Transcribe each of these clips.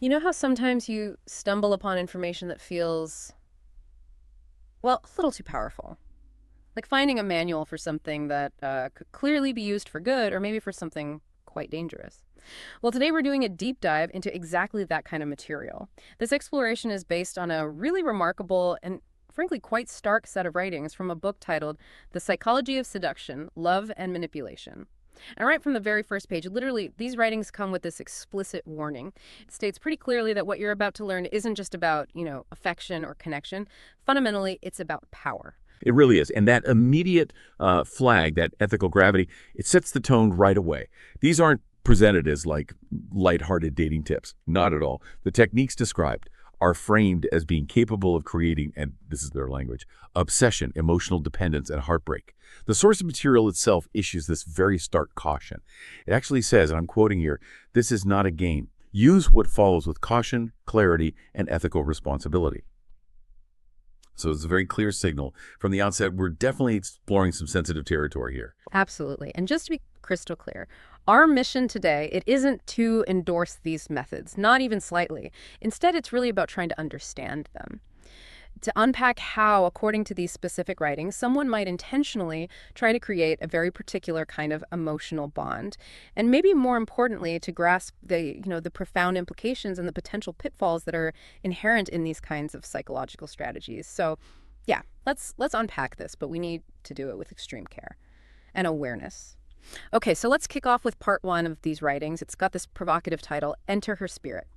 You know how sometimes you stumble upon information that feels, well, a little too powerful? Like finding a manual for something that could clearly be used for good or maybe for something quite dangerous. Well, today we're doing a deep dive into exactly that kind of material. This exploration is based on a really remarkable and frankly quite stark set of writings from a book titled The Psychology of Seduction, Love and Manipulation. And right from the very first page, literally, these writings come with this explicit warning. It states pretty clearly that what you're about to learn isn't just about, affection or connection. Fundamentally, it's about power. It really is. And that immediate flag, that ethical gravity, it sets the tone right away. These aren't presented as like lighthearted dating tips. Not at all. The techniques described are framed as being capable of creating, and this is their language, obsession, emotional dependence, and heartbreak. The source of material itself issues this very stark caution. It actually says, and I'm quoting here, this is not a game. Use what follows with caution, clarity, and ethical responsibility. So it's a very clear signal. From the outset, we're definitely exploring some sensitive territory here. Absolutely. And just to be crystal clear, our mission today, it isn't to endorse these methods, not even slightly. Instead, it's really about trying to understand them. To unpack how, according to these specific writings, someone might intentionally try to create a very particular kind of emotional bond. And maybe more importantly, to grasp the profound implications and the potential pitfalls that are inherent in these kinds of psychological strategies. So, yeah, let's unpack this, but we need to do it with extreme care and awareness. Okay, so let's kick off with part one of these writings. It's got this provocative title, Enter Her Spirit.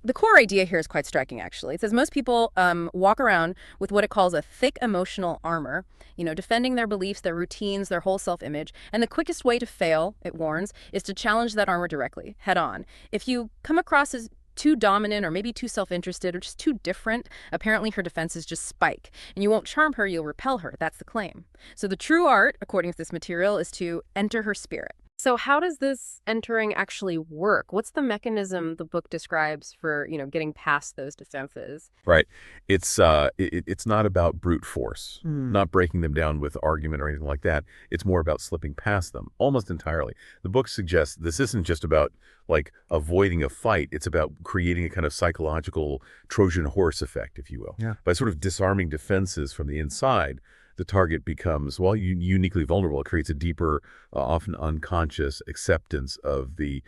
The core idea here is quite striking, actually. It says most people walk around with what it calls a thick emotional armor, defending their beliefs, their routines, their whole self-image. And the quickest way to fail, it warns, is to challenge that armor directly, head on. If you come across as too dominant or maybe too self-interested or just too different, apparently her defenses just spike. And you won't charm her, you'll repel her. That's the claim. So the true art, according to this material, is to enter her spirit. So how does this entering actually work? What's the mechanism the book describes for, getting past those defenses? Right. It's not about brute force, not breaking them down with argument or anything like that. It's more about slipping past them almost entirely. The book suggests this isn't just about like avoiding a fight. It's about creating a kind of psychological Trojan horse effect, if you will. Yeah. By sort of disarming defenses from the inside, the target becomes, well, uniquely vulnerable. It creates a deeper, often unconscious acceptance of the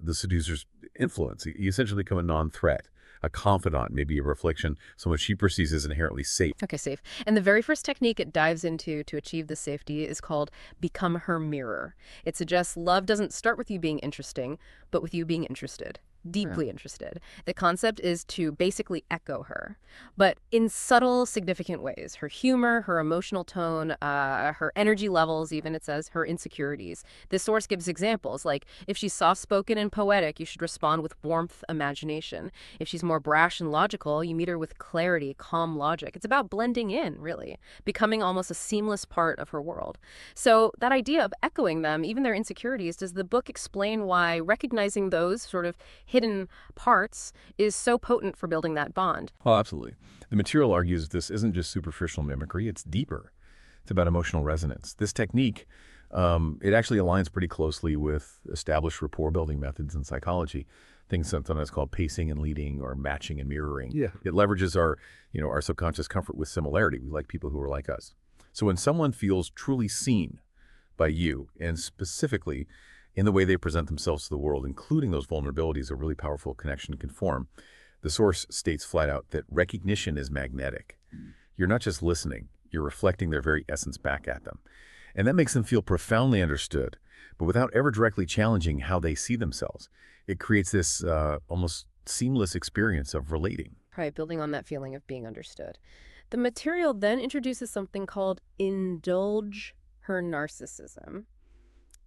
seducer's influence. You essentially become a non-threat, a confidant, maybe a reflection, someone she perceives as inherently safe. Okay, safe. And the very first technique it dives into to achieve this safety is called become her mirror. It suggests love doesn't start with you being interesting, but with you being interested. Deeply interested. The concept is to basically echo her, but in subtle, significant ways. Her humor, her emotional tone, her energy levels, even it says, her insecurities. This source gives examples, like if she's soft-spoken and poetic, you should respond with warmth, imagination. If she's more brash and logical, you meet her with clarity, calm logic. It's about blending in, really, becoming almost a seamless part of her world. So that idea of echoing them, even their insecurities, does the book explain why recognizing those sort of hidden parts is so potent for building that bond? Oh, absolutely. The material argues this isn't just superficial mimicry, it's deeper. It's about emotional resonance. This technique, it actually aligns pretty closely with established rapport building methods in psychology. Things sometimes called pacing and leading or matching and mirroring. Yeah. It leverages our subconscious comfort with similarity. We like people who are like us. So when someone feels truly seen by you, and specifically in the way they present themselves to the world, including those vulnerabilities a really powerful connection can form, the source states flat out that recognition is magnetic. You're not just listening, you're reflecting their very essence back at them. And that makes them feel profoundly understood, but without ever directly challenging how they see themselves. It creates this almost seamless experience of relating. Right, building on that feeling of being understood. The material then introduces something called indulge her narcissism.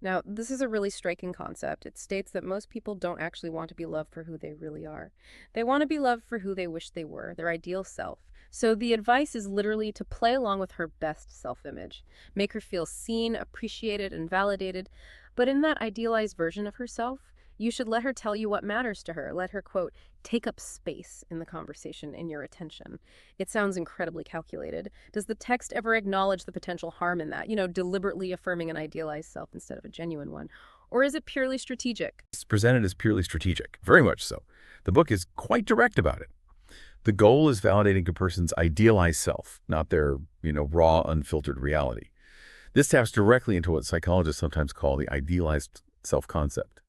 Now, this is a really striking concept. It states that most people don't actually want to be loved for who they really are. They want to be loved for who they wish they were, their ideal self. So the advice is literally to play along with her best self-image, make her feel seen, appreciated, and validated. But in that idealized version of herself, you should let her tell you what matters to her. Let her, quote, take up space in the conversation, in your attention. It sounds incredibly calculated. Does the text ever acknowledge the potential harm in that, deliberately affirming an idealized self instead of a genuine one? Or is it purely strategic? It's presented as purely strategic, very much so. The book is quite direct about it. The goal is validating a person's idealized self, not their, raw, unfiltered reality. This taps directly into what psychologists sometimes call the idealized self-concept.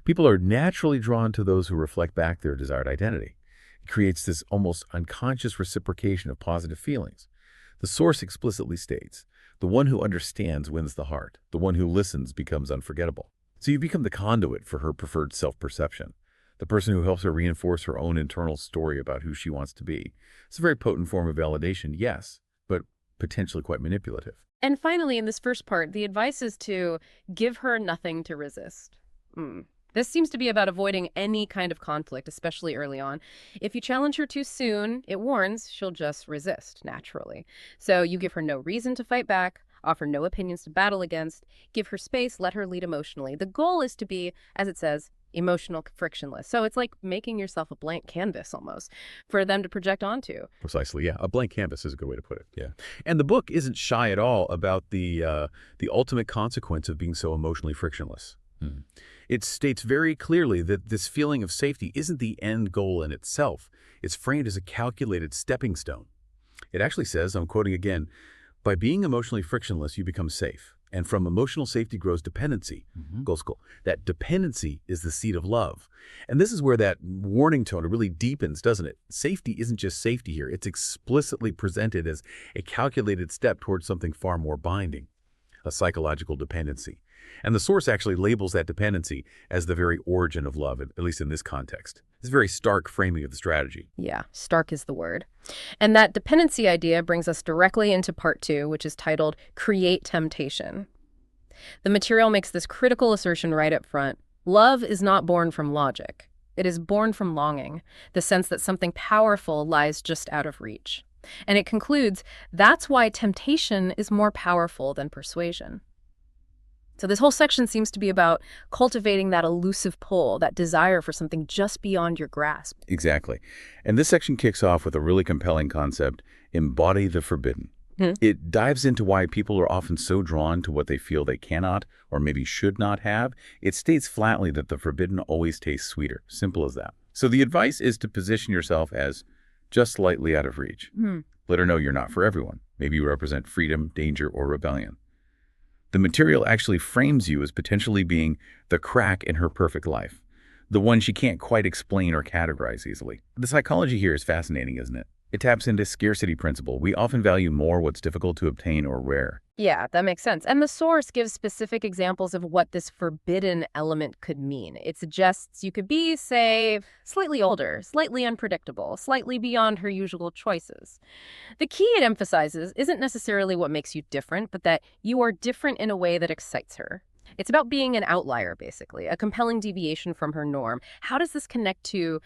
People are naturally drawn to those who reflect back their desired identity. It creates this almost unconscious reciprocation of positive feelings. The source explicitly states, the one who understands wins the heart. The one who listens becomes unforgettable. So you become the conduit for her preferred self-perception, the person who helps her reinforce her own internal story about who she wants to be. It's a very potent form of validation, yes, but potentially quite manipulative. And finally, in this first part, the advice is to give her nothing to resist. This seems to be about avoiding any kind of conflict, especially early on. If you challenge her too soon, it warns she'll just resist naturally. So you give her no reason to fight back, offer no opinions to battle against, give her space, let her lead emotionally. The goal is to be, as it says, emotional frictionless. So it's like making yourself a blank canvas almost for them to project onto. Precisely, yeah. A blank canvas is a good way to put it, yeah. And the book isn't shy at all about the ultimate consequence of being so emotionally frictionless. It states very clearly that this feeling of safety isn't the end goal in itself. It's framed as a calculated stepping stone. It actually says, I'm quoting again, by being emotionally frictionless, you become safe. And from emotional safety grows dependency. That dependency is the seed of love. And this is where that warning tone really deepens, doesn't it? Safety isn't just safety here. It's explicitly presented as a calculated step towards something far more binding, a psychological dependency. And the source actually labels that dependency as the very origin of love, at least in this context. It's a very stark framing of the strategy. Yeah, stark is the word. And that dependency idea brings us directly into part 2, which is titled Create Temptation. The material makes this critical assertion right up front. Love is not born from logic. It is born from longing, the sense that something powerful lies just out of reach. And it concludes, that's why temptation is more powerful than persuasion. So this whole section seems to be about cultivating that elusive pull, that desire for something just beyond your grasp. Exactly. And this section kicks off with a really compelling concept, embody the forbidden. It dives into why people are often so drawn to what they feel they cannot or maybe should not have. It states flatly that the forbidden always tastes sweeter. Simple as that. So the advice is to position yourself as just slightly out of reach. Let her know you're not for everyone. Maybe you represent freedom, danger, or rebellion. The material actually frames you as potentially being the crack in her perfect life, the one she can't quite explain or categorize easily. The psychology here is fascinating, isn't it? It taps into scarcity principle. We often value more what's difficult to obtain or rare. Yeah, that makes sense. And the source gives specific examples of what this forbidden element could mean. It suggests you could be, say, slightly older, slightly unpredictable, slightly beyond her usual choices. The key it emphasizes isn't necessarily what makes you different, but that you are different in a way that excites her. It's about being an outlier, basically, a compelling deviation from her norm. How does this connect to,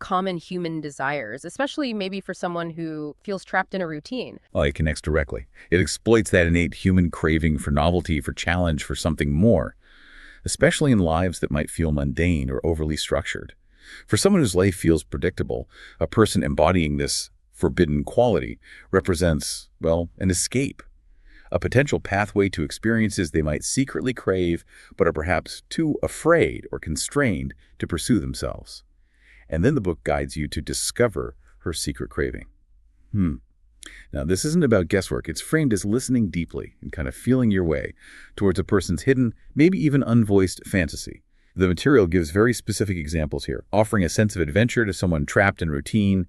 common human desires, especially maybe for someone who feels trapped in a routine? Well, it connects directly. It exploits that innate human craving for novelty, for challenge, for something more, especially in lives that might feel mundane or overly structured. For someone whose life feels predictable, a person embodying this forbidden quality represents, an escape. A potential pathway to experiences they might secretly crave, but are perhaps too afraid or constrained to pursue themselves. And then the book guides you to discover her secret craving. Now, this isn't about guesswork. It's framed as listening deeply and kind of feeling your way towards a person's hidden, maybe even unvoiced fantasy. The material gives very specific examples here, offering a sense of adventure to someone trapped in routine,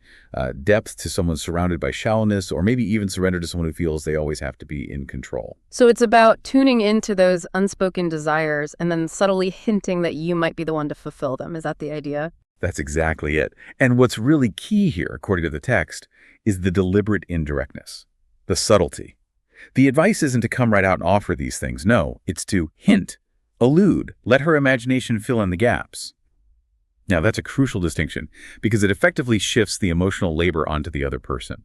depth to someone surrounded by shallowness, or maybe even surrender to someone who feels they always have to be in control. So it's about tuning into those unspoken desires and then subtly hinting that you might be the one to fulfill them. Is that the idea? That's exactly it. And what's really key here, according to the text, is the deliberate indirectness, the subtlety. The advice isn't to come right out and offer these things. No, it's to hint, allude, let her imagination fill in the gaps. Now, that's a crucial distinction because it effectively shifts the emotional labor onto the other person.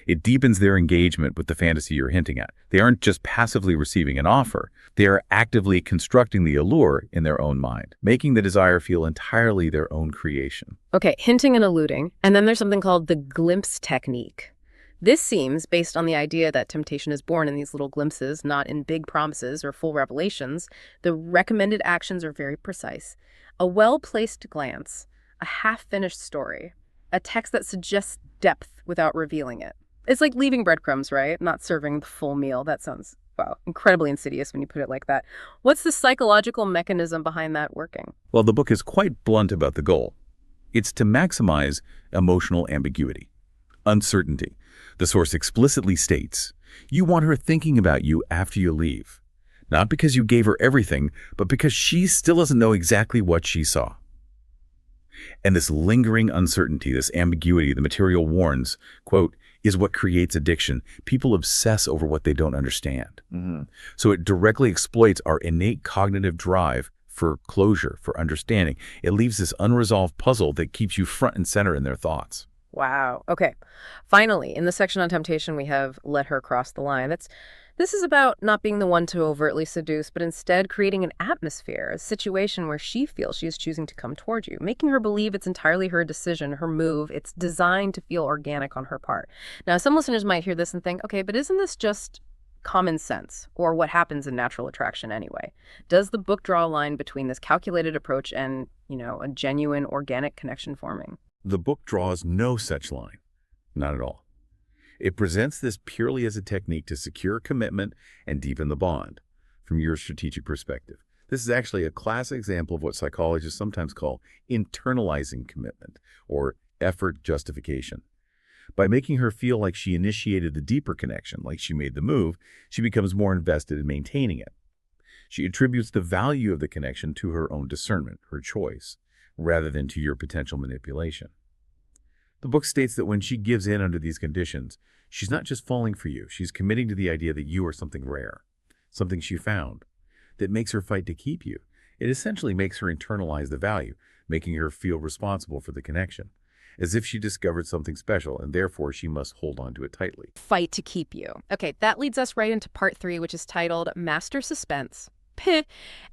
It deepens their engagement with the fantasy you're hinting at. They aren't just passively receiving an offer. They are actively constructing the allure in their own mind, making the desire feel entirely their own creation. Okay, hinting and alluding. And then there's something called the glimpse technique. This seems based on the idea that temptation is born in these little glimpses, not in big promises or full revelations. The recommended actions are very precise. A well-placed glance, a half-finished story, a text that suggests depth without revealing it. It's like leaving breadcrumbs, right? Not serving the full meal. That sounds, wow, incredibly insidious when you put it like that. What's the psychological mechanism behind that working? Well, the book is quite blunt about the goal. It's to maximize emotional ambiguity, uncertainty. The source explicitly states, you want her thinking about you after you leave. Not because you gave her everything, but because she still doesn't know exactly what she saw. And this lingering uncertainty, this ambiguity, the material warns, quote, is what creates addiction. People obsess over what they don't understand. So it directly exploits our innate cognitive drive for closure, for understanding. It leaves this unresolved puzzle that keeps you front and center in their thoughts. Wow. Okay. Finally, in the section on temptation, we have let her cross the line. This is about not being the one to overtly seduce, but instead creating an atmosphere, a situation where she feels she is choosing to come toward you, making her believe it's entirely her decision, her move. It's designed to feel organic on her part. Now, some listeners might hear this and think, okay, but isn't this just common sense or what happens in natural attraction anyway? Does the book draw a line between this calculated approach and, a genuine organic connection forming? The book draws no such line. Not at all. It presents this purely as a technique to secure commitment and deepen the bond from your strategic perspective. This is actually a classic example of what psychologists sometimes call internalizing commitment or effort justification. By making her feel like she initiated the deeper connection, like she made the move, she becomes more invested in maintaining it. She attributes the value of the connection to her own discernment, her choice, rather than to your potential manipulation. The book states that when she gives in under these conditions, she's not just falling for you, she's committing to the idea that you are something rare, something she found, that makes her fight to keep you. It essentially makes her internalize the value, making her feel responsible for the connection, as if she discovered something special, and therefore she must hold on to it tightly. Fight to keep you. Okay, that leads us right into part 3, which is titled Master Suspense. Pih.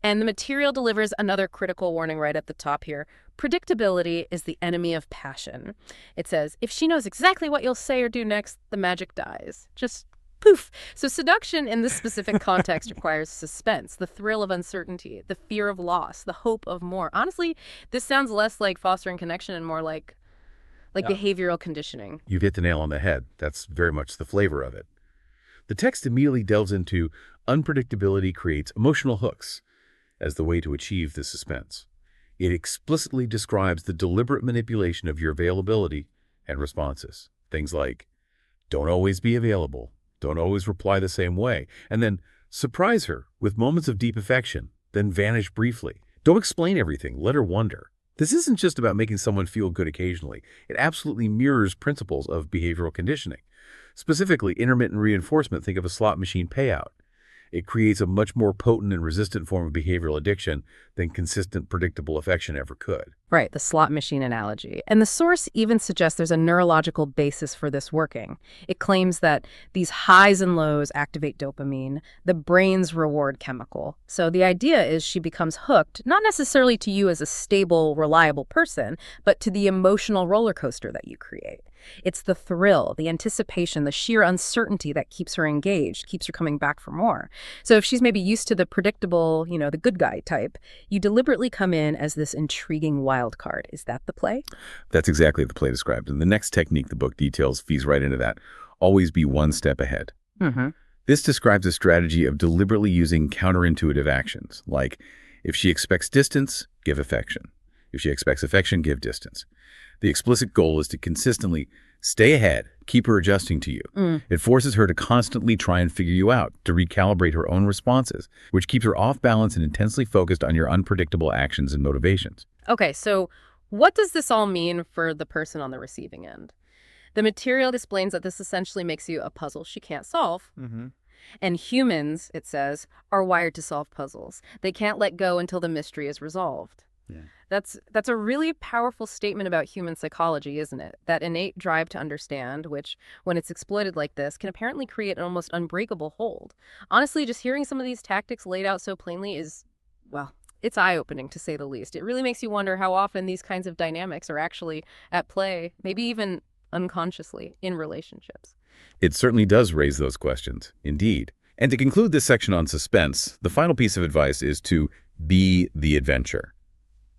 And the material delivers another critical warning right at the top here. Predictability is the enemy of passion. It says, if she knows exactly what you'll say or do next, the magic dies. Just poof. So seduction in this specific context requires suspense, the thrill of uncertainty, the fear of loss, the hope of more. Honestly, this sounds less like fostering connection and more like behavioral conditioning. You've hit the nail on the head. That's very much the flavor of it. The text immediately delves into unpredictability creates emotional hooks as the way to achieve the suspense. It explicitly describes the deliberate manipulation of your availability and responses. Things like, don't always be available, don't always reply the same way, and then surprise her with moments of deep affection, then vanish briefly. Don't explain everything, let her wonder. This isn't just about making someone feel good occasionally. It absolutely mirrors principles of behavioral conditioning. Specifically, intermittent reinforcement, think of a slot machine payout. It creates a much more potent and resistant form of behavioral addiction than consistent, predictable affection ever could. Right, the slot machine analogy. And the source even suggests there's a neurological basis for this working. It claims that these highs and lows activate dopamine, the brain's reward chemical. So the idea is she becomes hooked, not necessarily to you as a stable, reliable person, but to the emotional roller coaster that you create. It's the thrill, the anticipation, the sheer uncertainty that keeps her engaged, keeps her coming back for more. So if she's maybe used to the predictable, the good guy type, you deliberately come in as this intriguing wild card. Is that the play? That's exactly the play described. And the next technique the book details feeds right into that. Always be one step ahead. This describes a strategy of deliberately using counterintuitive actions, like if she expects distance, give affection. If she expects affection, give distance. The explicit goal is to consistently stay ahead, keep her adjusting to you. It forces her to constantly try and figure you out, to recalibrate her own responses, which keeps her off balance and intensely focused on your unpredictable actions and motivations. Okay, so what does this all mean for the person on the receiving end? The material explains that this essentially makes you a puzzle she can't solve. And humans, it says, are wired to solve puzzles. They can't let go until the mystery is resolved. That's a really powerful statement about human psychology, isn't it? That innate drive to understand, which, when it's exploited like this, can apparently create an almost unbreakable hold. Honestly, just hearing some of these tactics laid out so plainly is, well, it's eye-opening, to say the least. It really makes you wonder how often these kinds of dynamics are actually at play, maybe even unconsciously, in relationships. It certainly does raise those questions, indeed. And to conclude this section on suspense, the final piece of advice is to be the adventure.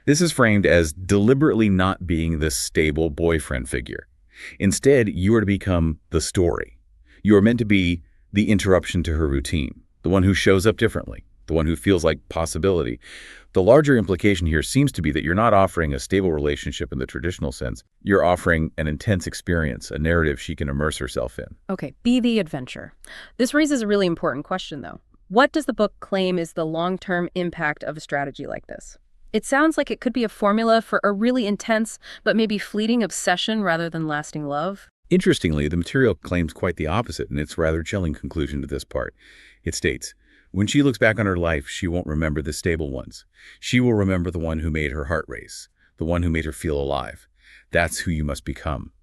This is framed as deliberately not being the stable boyfriend figure. Instead, you are to become the story. You are meant to be the interruption to her routine, the one who shows up differently, the one who feels like possibility. The larger implication here seems to be that you're not offering a stable relationship in the traditional sense. You're offering an intense experience, a narrative she can immerse herself in. Okay, be the adventure. This raises a really important question, though. What does the book claim is the long-term impact of a strategy like this? It sounds like it could be a formula for a really intense, but maybe fleeting obsession rather than lasting love. Interestingly, the material claims quite the opposite in its rather chilling conclusion to this part. It states, when she looks back on her life, she won't remember the stable ones. She will remember the one who made her heart race, the one who made her feel alive. That's who you must become.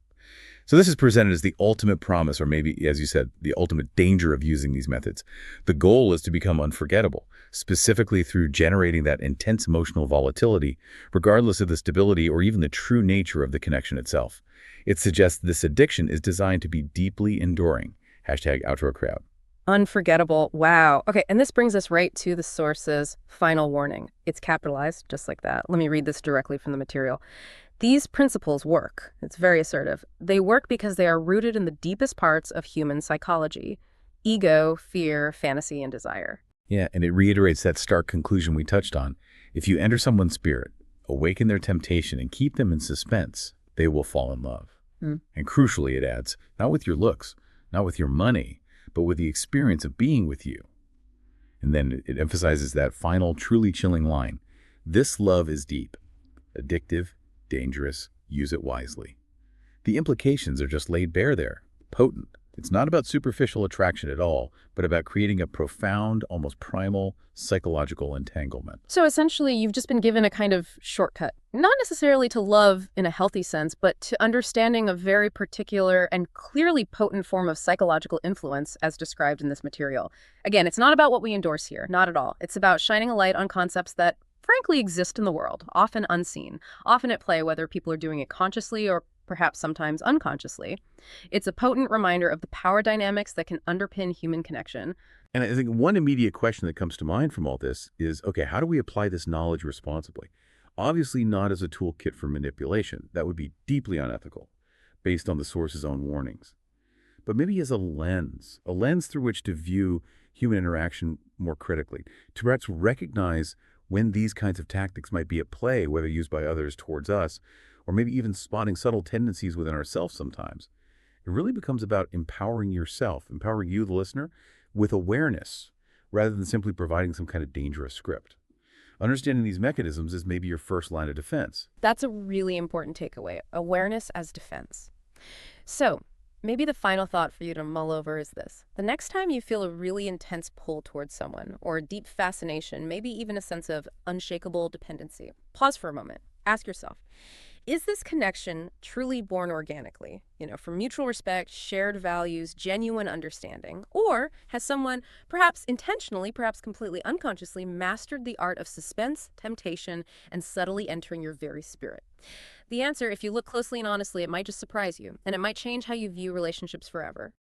So this is presented as the ultimate promise, or maybe, as you said, the ultimate danger of using these methods. The goal is to become unforgettable, specifically through generating that intense emotional volatility, regardless of the stability or even the true nature of the connection itself. It suggests this addiction is designed to be deeply enduring. #outro crowd. Unforgettable. Wow. Okay, and this brings us right to the source's final warning. It's capitalized, just like that. Let me read this directly from the material. These principles work. It's very assertive. They work because they are rooted in the deepest parts of human psychology: ego, fear, fantasy, and desire. Yeah, and it reiterates that stark conclusion we touched on. If you enter someone's spirit, awaken their temptation, and keep them in suspense, they will fall in love. And crucially, it adds, not with your looks, not with your money, but with the experience of being with you. And then it emphasizes that final, truly chilling line. This love is deep, addictive, dangerous, use it wisely. The implications are just laid bare there, potent. It's not about superficial attraction at all, but about creating a profound, almost primal, psychological entanglement. So essentially, you've just been given a kind of shortcut, not necessarily to love in a healthy sense, but to understanding a very particular and clearly potent form of psychological influence as described in this material. Again, it's not about what we endorse here, not at all. It's about shining a light on concepts that frankly exist in the world, often unseen, often at play whether people are doing it consciously or perhaps sometimes unconsciously. It's a potent reminder of the power dynamics that can underpin human connection. And I think one immediate question that comes to mind from all this is, okay, how do we apply this knowledge responsibly? Obviously not as a toolkit for manipulation. That would be deeply unethical, based on the source's own warnings. But maybe as a lens through which to view human interaction more critically, to perhaps recognize when these kinds of tactics might be at play, whether used by others towards us, or maybe even spotting subtle tendencies within ourselves sometimes. It really becomes about empowering yourself, empowering you, the listener, with awareness, rather than simply providing some kind of dangerous script. Understanding these mechanisms is maybe your first line of defense. That's a really important takeaway, awareness as defense. So, maybe the final thought for you to mull over is this. The next time you feel a really intense pull towards someone, or a deep fascination, maybe even a sense of unshakable dependency, pause for a moment. Ask yourself, is this connection truly born organically, from mutual respect, shared values, genuine understanding? Or has someone, perhaps intentionally, perhaps completely unconsciously, mastered the art of suspense, temptation, and subtly entering your very spirit? The answer, if you look closely and honestly, it might just surprise you, and it might change how you view relationships forever.